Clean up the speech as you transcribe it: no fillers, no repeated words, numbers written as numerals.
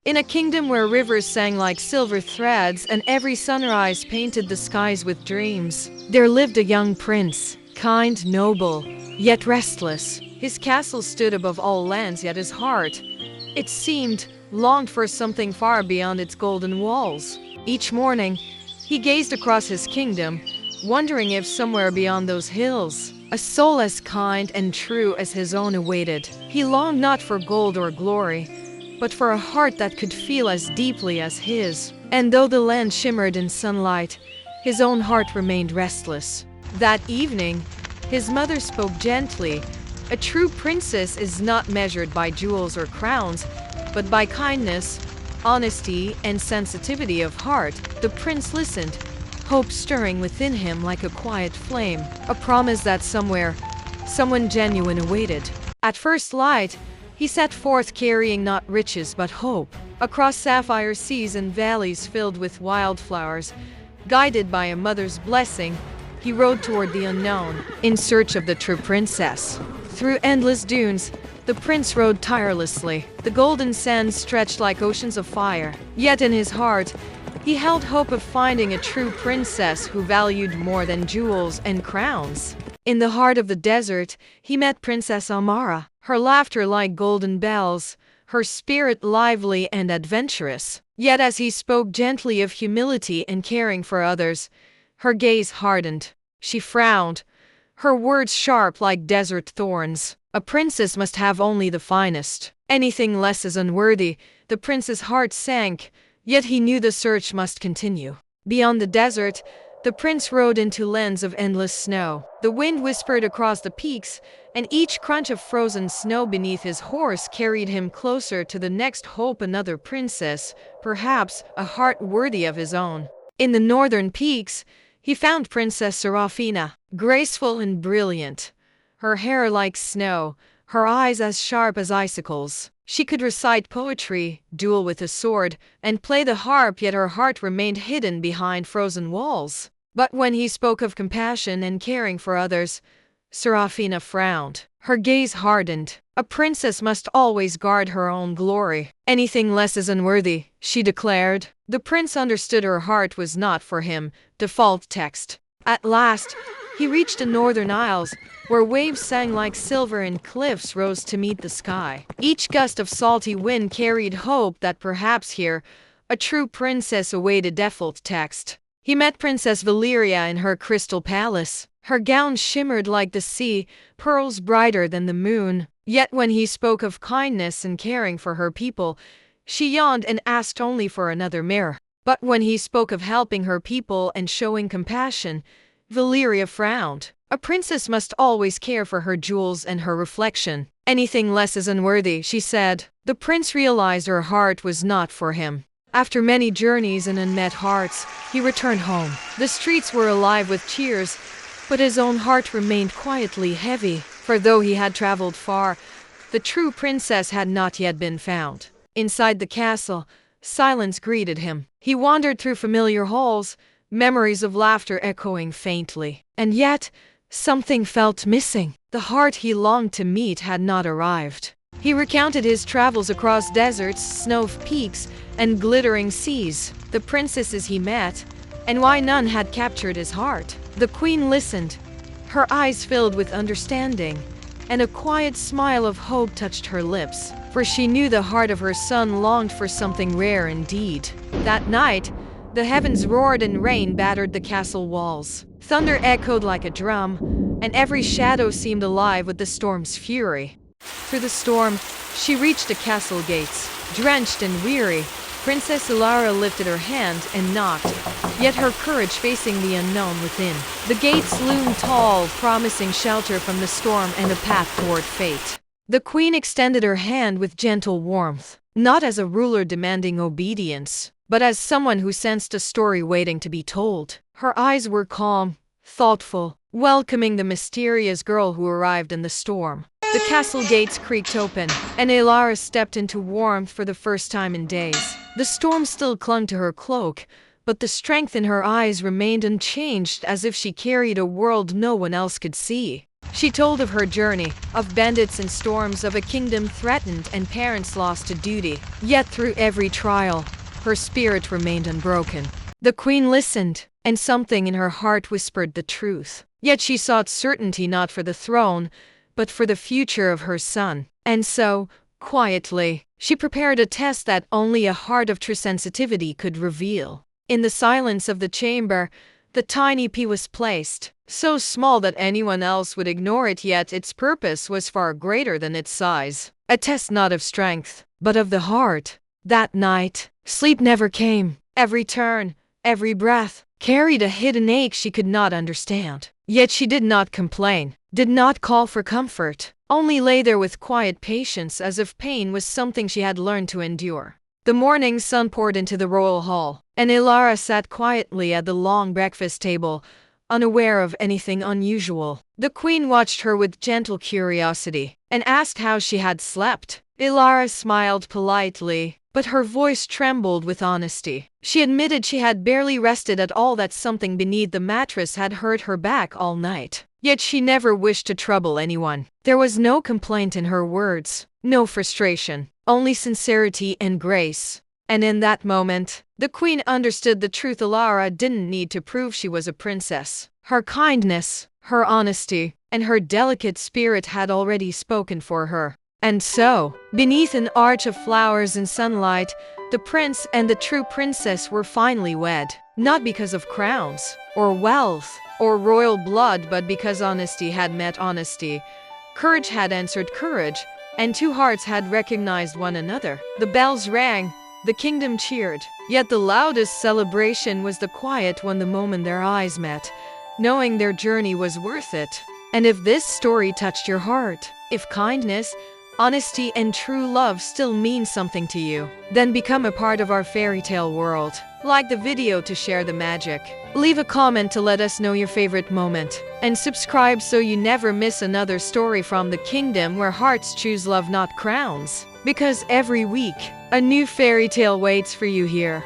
In a kingdom where rivers sang like silver threads and every sunrise painted the skies with dreams, there lived a young prince, kind, noble, yet restless. His castle stood above all lands, yet his heart, it seemed, longed for something far beyond its golden walls. Each morning, he gazed across his kingdom, wondering if somewhere beyond those hills, a soul as kind and true as his own awaited. He longed not for gold or glory, but for a heart that could feel as deeply as his. And though the land shimmered in sunlight, his own heart remained restless. That evening, his mother spoke gently. A true princess is not measured by jewels or crowns, but by kindness, honesty, and sensitivity of heart. The prince listened, hope stirring within him like a quiet flame, a promise that somewhere, someone genuine awaited. At first light, he set forth carrying not riches but hope. Across sapphire seas and valleys filled with wildflowers, guided by a mother's blessing, he rode toward the unknown, in search of the true princess. Through endless dunes, the prince rode tirelessly. The golden sands stretched like oceans of fire. Yet in his heart, he held hope of finding a true princess who valued more than jewels and crowns. In the heart of the desert, he met Princess Amara, her laughter like golden bells, her spirit lively and adventurous. Yet as he spoke gently of humility and caring for others, her gaze hardened. She frowned, her words sharp like desert thorns. A princess must have only the finest. Anything less is unworthy. The prince's heart sank, yet he knew the search must continue. Beyond the desert, the prince rode into lands of endless snow. The wind whispered across the peaks, and each crunch of frozen snow beneath his horse carried him closer to the next hope, another princess, perhaps a heart worthy of his own. In the northern peaks, he found Princess Serafina, graceful and brilliant, her hair like snow, her eyes as sharp as icicles. She could recite poetry, duel with a sword, and play the harp, yet her heart remained hidden behind frozen walls. But when he spoke of compassion and caring for others, Serafina frowned. Her gaze hardened. A princess must always guard her own glory. Anything less is unworthy, she declared. The prince understood her heart was not for him. Default text. At last, he reached the northern isles, where waves sang like silver and cliffs rose to meet the sky. Each gust of salty wind carried hope that perhaps here, a true princess awaited. Default text. He met Princess Valeria in her crystal palace. Her gown shimmered like the sea, pearls brighter than the moon. Yet when he spoke of kindness and caring for her people, she yawned and asked only for another mirror. But when he spoke of helping her people and showing compassion, Valeria frowned. A princess must always care for her jewels and her reflection. Anything less is unworthy, she said. The prince realized her heart was not for him. After many journeys and unmet hearts, he returned home. The streets were alive with cheers, but his own heart remained quietly heavy, for though he had traveled far, the true princess had not yet been found. Inside the castle, silence greeted him. He wandered through familiar halls, memories of laughter echoing faintly. And yet, something felt missing. The heart he longed to meet had not arrived. He recounted his travels across deserts, snow peaks, and glittering seas, the princesses he met, and why none had captured his heart. The queen listened, her eyes filled with understanding, and a quiet smile of hope touched her lips, for she knew the heart of her son longed for something rare indeed. That night, the heavens roared and rain battered the castle walls. Thunder echoed like a drum, and every shadow seemed alive with the storm's fury. Through the storm, she reached the castle gates. Drenched and weary, Princess Ilara lifted her hand and knocked, yet her courage facing the unknown within. The gates loomed tall, promising shelter from the storm and a path toward fate. The queen extended her hand with gentle warmth, not as a ruler demanding obedience, but as someone who sensed a story waiting to be told. Her eyes were calm, thoughtful, welcoming the mysterious girl who arrived in the storm. The castle gates creaked open, and Ilara stepped into warmth for the first time in days. The storm still clung to her cloak, but the strength in her eyes remained unchanged, as if she carried a world no one else could see. She told of her journey, of bandits and storms, of a kingdom threatened and parents lost to duty. Yet through every trial, her spirit remained unbroken. The queen listened, and something in her heart whispered the truth. Yet she sought certainty not for the throne, but for the future of her son. And so, quietly, she prepared a test that only a heart of true sensitivity could reveal. In the silence of the chamber, the tiny pea was placed, so small that anyone else would ignore it, yet its purpose was far greater than its size. A test not of strength, but of the heart. That night, sleep never came. Every turn, every breath, carried a hidden ache she could not understand. Yet she did not complain, did not call for comfort, only lay there with quiet patience, as if pain was something she had learned to endure. The morning sun poured into the royal hall, and Ilara sat quietly at the long breakfast table, unaware of anything unusual. The queen watched her with gentle curiosity, and asked how she had slept. Ilara smiled politely, but her voice trembled with honesty. She admitted she had barely rested at all, that something beneath the mattress had hurt her back all night. Yet she never wished to trouble anyone. There was no complaint in her words, no frustration, only sincerity and grace. And in that moment, the queen understood the truth. Ilara didn't need to prove she was a princess. Her kindness, her honesty, and her delicate spirit had already spoken for her. And so, beneath an arch of flowers and sunlight, the prince and the true princess were finally wed. Not because of crowns, or wealth, or royal blood, but because honesty had met honesty, courage had answered courage, and two hearts had recognized one another. The bells rang, the kingdom cheered, yet the loudest celebration was the quiet one, the moment their eyes met, knowing their journey was worth it. And if this story touched your heart, if kindness, honesty, and true love still mean something to you, then become a part of our fairy tale world. Like the video to share the magic. Leave a comment to let us know your favorite moment. And subscribe so you never miss another story from the kingdom where hearts choose love, not crowns. Because every week, a new fairy tale waits for you here.